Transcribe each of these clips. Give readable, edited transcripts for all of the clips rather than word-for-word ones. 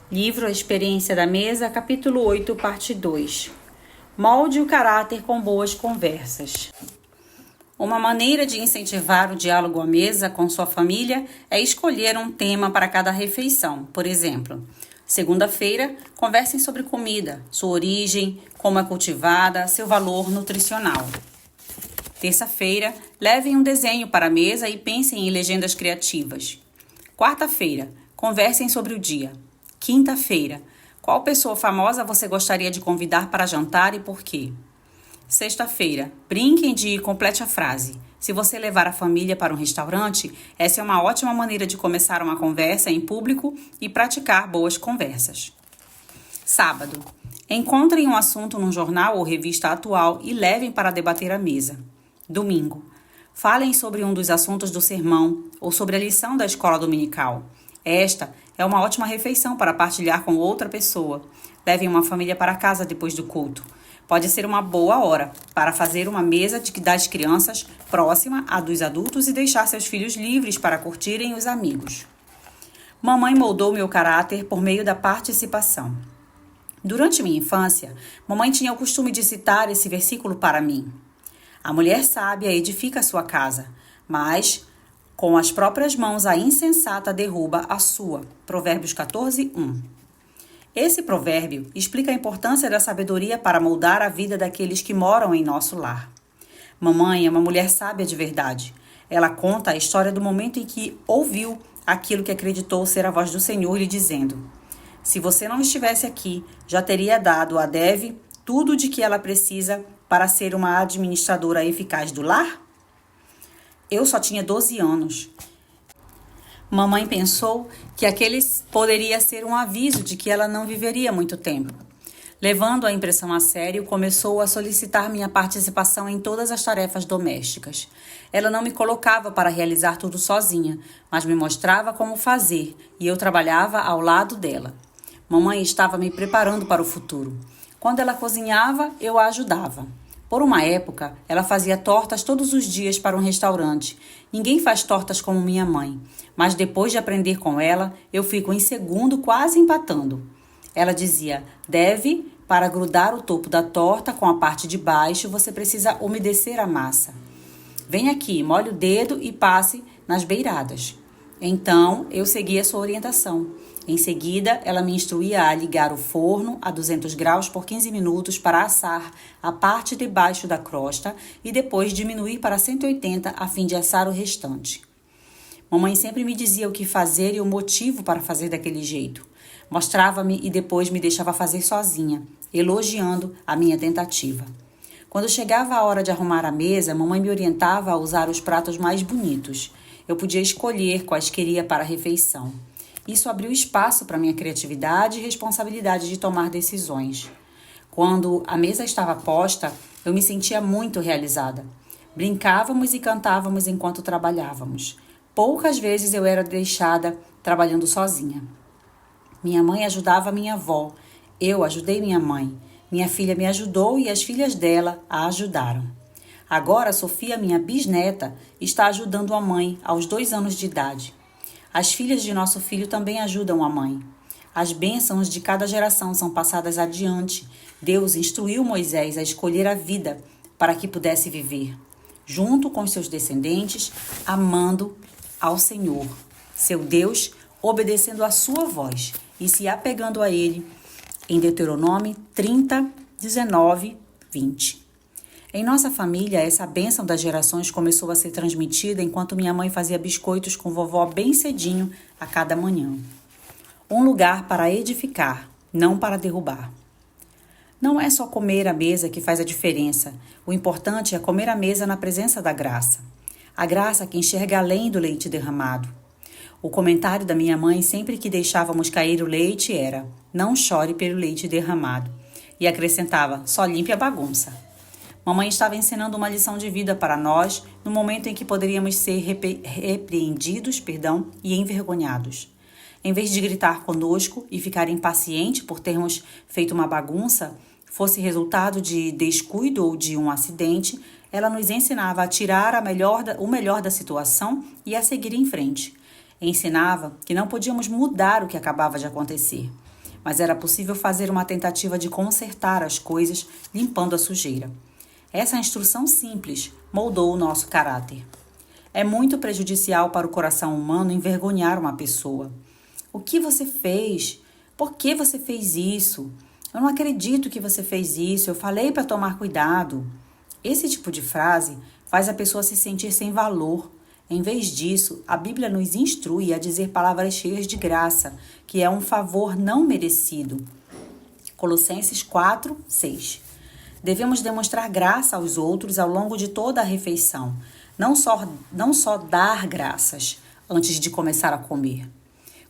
Livro A Experiência da Mesa, capítulo 8, parte 2. Molde o caráter com boas conversas. Uma maneira de incentivar o diálogo à mesa com sua família é escolher um tema para cada refeição. Por exemplo, segunda-feira, conversem sobre comida, sua origem, como é cultivada, seu valor nutricional. Terça-feira, levem um desenho para a mesa e pensem em legendas criativas. Quarta-feira, conversem sobre o dia. Quinta-feira, qual pessoa famosa você gostaria de convidar para jantar e por quê? Sexta-feira, brinquem de complete a frase. Se você levar a família para um restaurante, essa é uma ótima maneira de começar uma conversa em público e praticar boas conversas. Sábado, encontrem um assunto num jornal ou revista atual e levem para debater à mesa. Domingo, falem sobre um dos assuntos do sermão ou sobre a lição da escola dominical. Esta é uma ótima refeição para partilhar com outra pessoa. Levem uma família para casa depois do culto. Pode ser uma boa hora para fazer uma mesa das crianças próxima à dos adultos e deixar seus filhos livres para curtirem os amigos. Mamãe moldou meu caráter por meio da participação. Durante minha infância, mamãe tinha o costume de citar esse versículo para mim. A mulher sábia edifica a sua casa, mas com as próprias mãos a insensata derruba a sua. Provérbios 14, 1. Esse provérbio explica a importância da sabedoria para moldar a vida daqueles que moram em nosso lar. Mamãe é uma mulher sábia de verdade. Ela conta a história do momento em que ouviu aquilo que acreditou ser a voz do Senhor lhe dizendo: se você não estivesse aqui, já teria dado a Dev tudo de que ela precisa para ser uma administradora eficaz do lar? Eu só tinha 12 anos. Mamãe pensou que aquele poderia ser um aviso de que ela não viveria muito tempo. Levando a impressão a sério, começou a solicitar minha participação em todas as tarefas domésticas. Ela não me colocava para realizar tudo sozinha, mas me mostrava como fazer, e eu trabalhava ao lado dela. Mamãe estava me preparando para o futuro. Quando ela cozinhava, eu a ajudava. Por uma época, ela fazia tortas todos os dias para um restaurante. Ninguém faz tortas como minha mãe, mas depois de aprender com ela, eu fico em segundo, quase empatando. Ela dizia: para grudar o topo da torta com a parte de baixo, você precisa umedecer a massa. Vem aqui, molhe o dedo e passe nas beiradas. Então, eu segui a sua orientação. Em seguida, ela me instruía a ligar o forno a 200 graus por 15 minutos para assar a parte de baixo da crosta e depois diminuir para 180 a fim de assar o restante. Mamãe sempre me dizia o que fazer e o motivo para fazer daquele jeito. Mostrava-me e depois me deixava fazer sozinha, elogiando a minha tentativa. Quando chegava a hora de arrumar a mesa, mamãe me orientava a usar os pratos mais bonitos. Eu podia escolher quais queria para a refeição. Isso abriu espaço para minha criatividade e responsabilidade de tomar decisões. Quando a mesa estava posta, eu me sentia muito realizada. Brincávamos e cantávamos enquanto trabalhávamos. Poucas vezes eu era deixada trabalhando sozinha. Minha mãe ajudava minha avó. Eu ajudei minha mãe. Minha filha me ajudou e as filhas dela a ajudaram. Agora, Sofia, minha bisneta, está ajudando a mãe aos 2 anos de idade. As filhas de nosso filho também ajudam a mãe. As bênçãos de cada geração são passadas adiante. Deus instruiu Moisés a escolher a vida para que pudesse viver, junto com seus descendentes, amando ao Senhor, seu Deus, obedecendo à sua voz e se apegando a Ele, em Deuteronômio 30, 19, 20. Em nossa família, essa bênção das gerações começou a ser transmitida enquanto minha mãe fazia biscoitos com vovó bem cedinho a cada manhã. Um lugar para edificar, não para derrubar. Não é só comer à mesa que faz a diferença. O importante é comer à mesa na presença da graça. A graça que enxerga além do leite derramado. O comentário da minha mãe sempre que deixávamos cair o leite era: não chore pelo leite derramado. E acrescentava: só limpe a bagunça. Mamãe estava ensinando uma lição de vida para nós no momento em que poderíamos ser repreendidos, e envergonhados. Em vez de gritar conosco e ficar impaciente por termos feito uma bagunça, fosse resultado de descuido ou de um acidente, ela nos ensinava a tirar o melhor da situação e a seguir em frente. Ensinava que não podíamos mudar o que acabava de acontecer. mas era possível fazer uma tentativa de consertar as coisas limpando a sujeira. Essa instrução simples moldou o nosso caráter. É muito prejudicial para o coração humano envergonhar uma pessoa. O que você fez? Por que você fez isso? Eu não acredito que você fez isso, eu falei para tomar cuidado. Esse tipo de frase faz a pessoa se sentir sem valor. Em vez disso, a Bíblia nos instrui a dizer palavras cheias de graça, que é um favor não merecido. Colossenses 4, 6. Devemos demonstrar graça aos outros ao longo de toda a refeição, não só dar graças antes de começar a comer.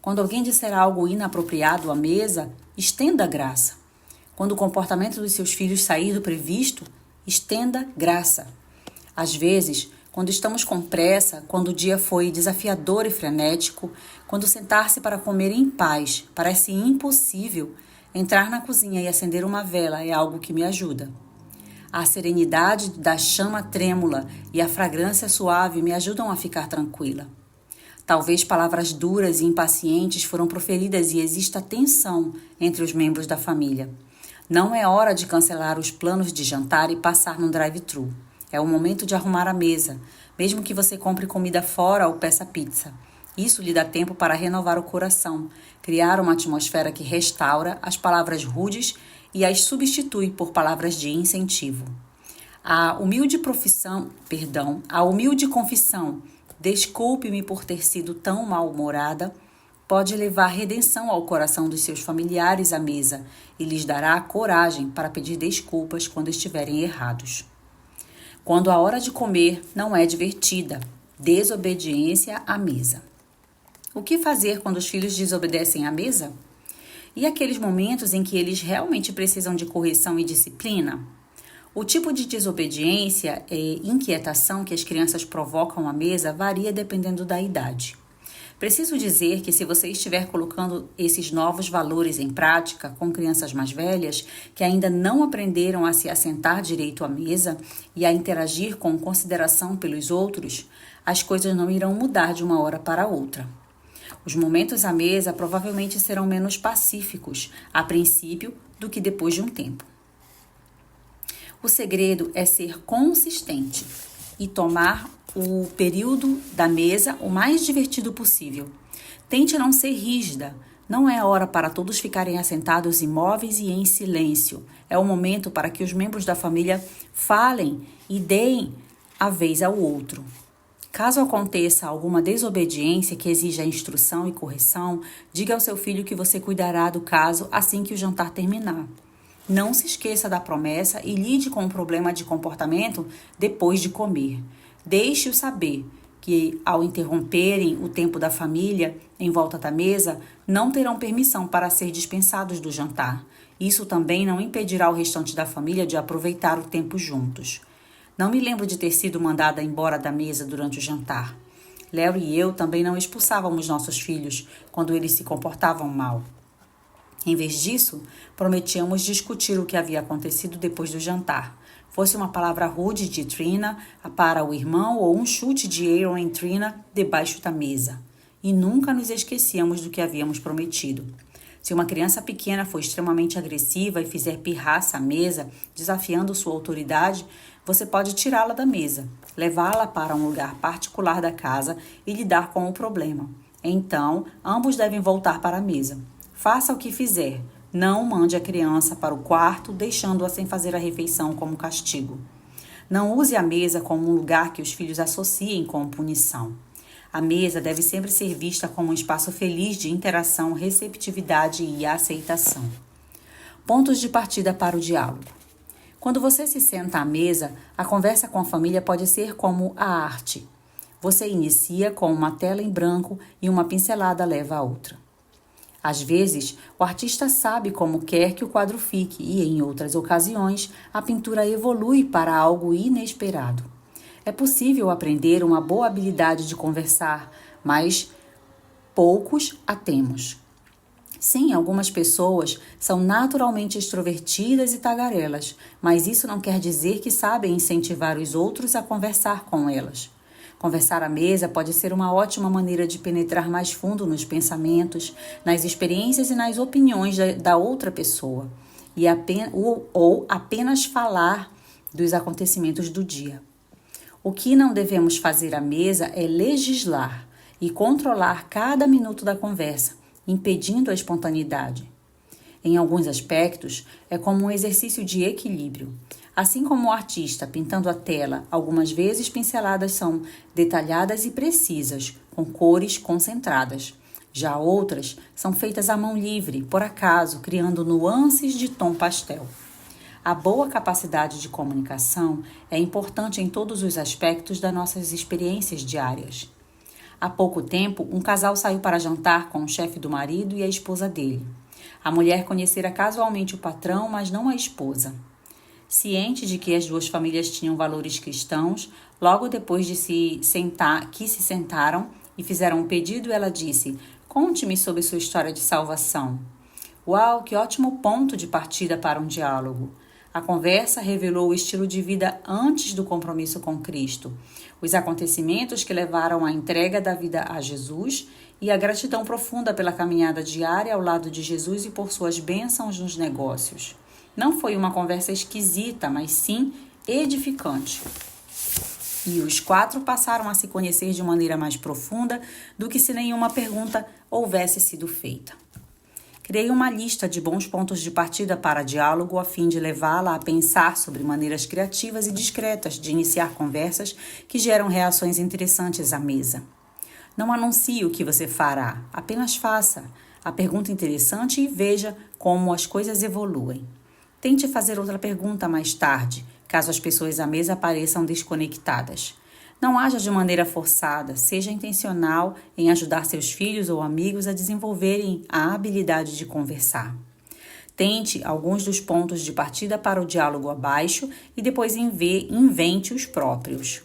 Quando alguém disser algo inapropriado à mesa, estenda a graça. Quando o comportamento dos seus filhos sair do previsto, estenda graça. Às vezes, quando estamos com pressa, quando o dia foi desafiador e frenético, quando sentar-se para comer em paz parece impossível, entrar na cozinha e acender uma vela é algo que me ajuda. A serenidade da chama trêmula e a fragrância suave me ajudam a ficar tranquila. Talvez palavras duras e impacientes foram proferidas e exista tensão entre os membros da família. Não é hora de cancelar os planos de jantar e passar no drive-thru. É o momento de arrumar a mesa, mesmo que você compre comida fora ou peça pizza. Isso lhe dá tempo para renovar o coração, criar uma atmosfera que restaura as palavras rudes e as substitui por palavras de incentivo. A humilde confissão, desculpe-me por ter sido tão mal-humorada, pode levar redenção ao coração dos seus familiares à mesa e lhes dará coragem para pedir desculpas quando estiverem errados. Quando a hora de comer não é divertida, desobediência à mesa. O que fazer quando os filhos desobedecem à mesa? E aqueles momentos em que eles realmente precisam de correção e disciplina? O tipo de desobediência e inquietação que as crianças provocam à mesa varia dependendo da idade. Preciso dizer que se você estiver colocando esses novos valores em prática com crianças mais velhas, que ainda não aprenderam a se assentar direito à mesa e a interagir com consideração pelos outros, as coisas não irão mudar de uma hora para outra. Os momentos à mesa provavelmente serão menos pacíficos, a princípio, do que depois de um tempo. O segredo é ser consistente e tomar o período da mesa o mais divertido possível. Tente não ser rígida. Não é hora para todos ficarem assentados imóveis e em silêncio. É o momento para que os membros da família falem e deem a vez ao outro. Caso aconteça alguma desobediência que exija instrução e correção, diga ao seu filho que você cuidará do caso assim que o jantar terminar. Não se esqueça da promessa e lide com o problema de comportamento depois de comer. Deixe-o saber que, ao interromperem o tempo da família em volta da mesa, não terão permissão para ser dispensados do jantar. Isso também não impedirá o restante da família de aproveitar o tempo juntos. Não me lembro de ter sido mandada embora da mesa durante o jantar. Léo e eu também não expulsávamos nossos filhos quando eles se comportavam mal. Em vez disso, prometíamos discutir o que havia acontecido depois do jantar. Fosse uma palavra rude de Trina para o irmão ou um chute de Aaron em Trina debaixo da mesa. E nunca nos esquecíamos do que havíamos prometido. Se uma criança pequena for extremamente agressiva e fizer pirraça à mesa, desafiando sua autoridade, você pode tirá-la da mesa, levá-la para um lugar particular da casa e lidar com o problema. Então, ambos devem voltar para a mesa. Faça o que fizer. Não mande a criança para o quarto, deixando-a sem fazer a refeição como castigo. Não use a mesa como um lugar que os filhos associem com punição. A mesa deve sempre ser vista como um espaço feliz de interação, receptividade e aceitação. Pontos de partida para o diálogo. Quando você se senta à mesa, a conversa com a família pode ser como a arte. Você inicia com uma tela em branco e uma pincelada leva a outra. Às vezes, o artista sabe como quer que o quadro fique e, em outras ocasiões, a pintura evolui para algo inesperado. É possível aprender uma boa habilidade de conversar, mas poucos a temos. Sim, algumas pessoas são naturalmente extrovertidas e tagarelas, mas isso não quer dizer que sabem incentivar os outros a conversar com elas. Conversar à mesa pode ser uma ótima maneira de penetrar mais fundo nos pensamentos, nas experiências e nas opiniões da outra pessoa, ou apenas falar dos acontecimentos do dia. O que não devemos fazer à mesa é legislar e controlar cada minuto da conversa, impedindo a espontaneidade. Em alguns aspectos, é como um exercício de equilíbrio. Assim como o artista pintando a tela, algumas vezes pinceladas são detalhadas e precisas, com cores concentradas. Já outras são feitas à mão livre, por acaso, criando nuances de tom pastel. A boa capacidade de comunicação é importante em todos os aspectos das nossas experiências diárias. Há pouco tempo, um casal saiu para jantar com o chefe do marido e a esposa dele. A mulher conhecera casualmente o patrão, mas não a esposa. Ciente de que as duas famílias tinham valores cristãos, logo depois de se sentaram e fizeram um pedido, ela disse: "Conte-me sobre sua história de salvação." Uau, que ótimo ponto de partida para um diálogo! A conversa revelou o estilo de vida antes do compromisso com Cristo, os acontecimentos que levaram à entrega da vida a Jesus e a gratidão profunda pela caminhada diária ao lado de Jesus e por suas bênçãos nos negócios. Não foi uma conversa esquisita, mas sim edificante. E os 4 passaram a se conhecer de maneira mais profunda do que se nenhuma pergunta houvesse sido feita. Criei uma lista de bons pontos de partida para diálogo a fim de levá-la a pensar sobre maneiras criativas e discretas de iniciar conversas que geram reações interessantes à mesa. Não anuncie o que você fará, apenas faça a pergunta interessante e veja como as coisas evoluem. Tente fazer outra pergunta mais tarde, caso as pessoas à mesa pareçam desconectadas. Não haja de maneira forçada, seja intencional em ajudar seus filhos ou amigos a desenvolverem a habilidade de conversar. Tente alguns dos pontos de partida para o diálogo abaixo e depois invente os próprios.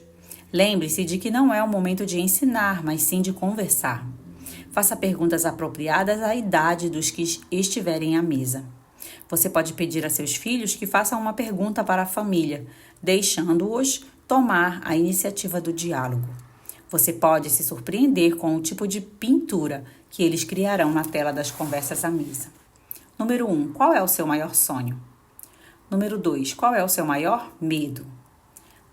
Lembre-se de que não é o momento de ensinar, mas sim de conversar. Faça perguntas apropriadas à idade dos que estiverem à mesa. Você pode pedir a seus filhos que façam uma pergunta para a família, deixando-os tomar a iniciativa do diálogo. Você pode se surpreender com o tipo de pintura que eles criarão na tela das conversas à mesa. Número 1. Qual é o seu maior sonho? Número 2. Qual é o seu maior medo?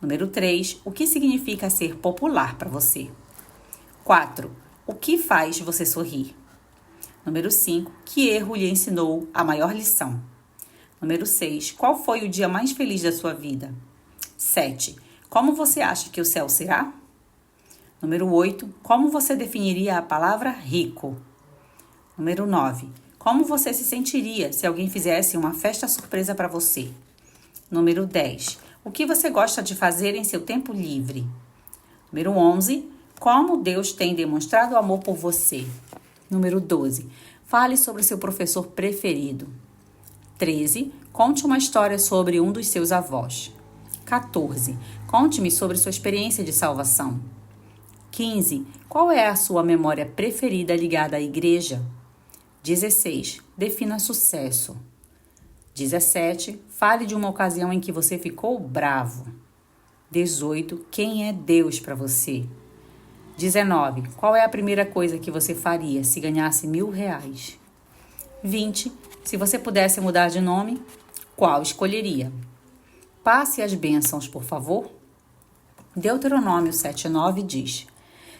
Número 3. O que significa ser popular para você? 4. O que faz você sorrir? Número 5. Que erro lhe ensinou a maior lição? Número 6. Qual foi o dia mais feliz da sua vida? 7. Como você acha que o céu será? Número 8. Como você definiria a palavra rico? Número 9. Como você se sentiria se alguém fizesse uma festa surpresa para você? Número 10. O que você gosta de fazer em seu tempo livre? Número 11. Como Deus tem demonstrado amor por você? Número 12. Fale sobre seu professor preferido. 13. Conte uma história sobre um dos seus avós. 14. Conte-me sobre sua experiência de salvação. 15. Qual é a sua memória preferida ligada à igreja? 16. Defina sucesso. 17. Fale de uma ocasião em que você ficou bravo. 18. Quem é Deus para você? 19. Qual é a primeira coisa que você faria se ganhasse R$1.000? 20. Se você pudesse mudar de nome, qual escolheria? Passe as bênçãos, por favor. Deuteronômio 7:9 diz: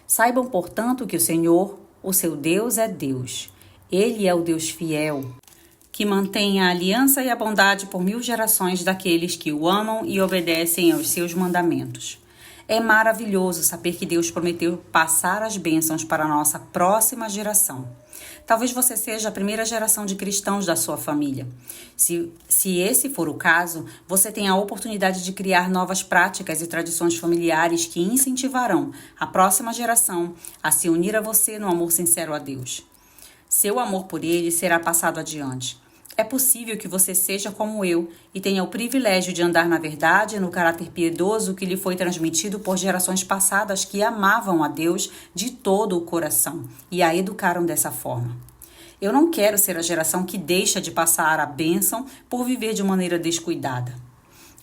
Saibam, portanto, que o Senhor, o seu Deus, é Deus. Ele é o Deus fiel, que mantém a aliança e a bondade por 1000 gerações daqueles que o amam e obedecem aos seus mandamentos. É maravilhoso saber que Deus prometeu passar as bênçãos para a nossa próxima geração. Talvez você seja a primeira geração de cristãos da sua família. Se esse for o caso, você tem a oportunidade de criar novas práticas e tradições familiares que incentivarão a próxima geração a se unir a você no amor sincero a Deus. Seu amor por Ele será passado adiante. É possível que você seja como eu e tenha o privilégio de andar na verdade e no caráter piedoso que lhe foi transmitido por gerações passadas que amavam a Deus de todo o coração e a educaram dessa forma. Eu não quero ser a geração que deixa de passar a bênção por viver de maneira descuidada.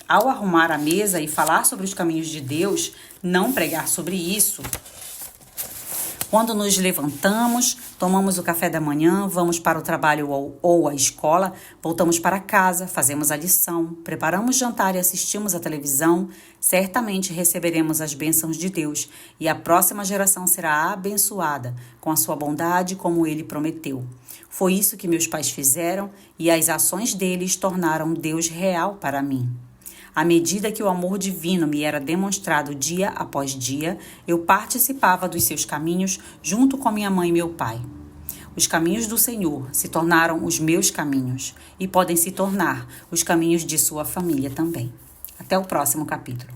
Ao arrumar a mesa e falar sobre os caminhos de Deus, não pregar sobre isso. Quando nos levantamos, tomamos o café da manhã, vamos para o trabalho ou a escola, voltamos para casa, fazemos a lição, preparamos jantar e assistimos à televisão, certamente receberemos as bênçãos de Deus e a próxima geração será abençoada com a sua bondade como Ele prometeu. Foi isso que meus pais fizeram e as ações deles tornaram Deus real para mim. À medida que o amor divino me era demonstrado dia após dia, eu participava dos seus caminhos junto com minha mãe e meu pai. Os caminhos do Senhor se tornaram os meus caminhos e podem se tornar os caminhos de sua família também. Até o próximo capítulo.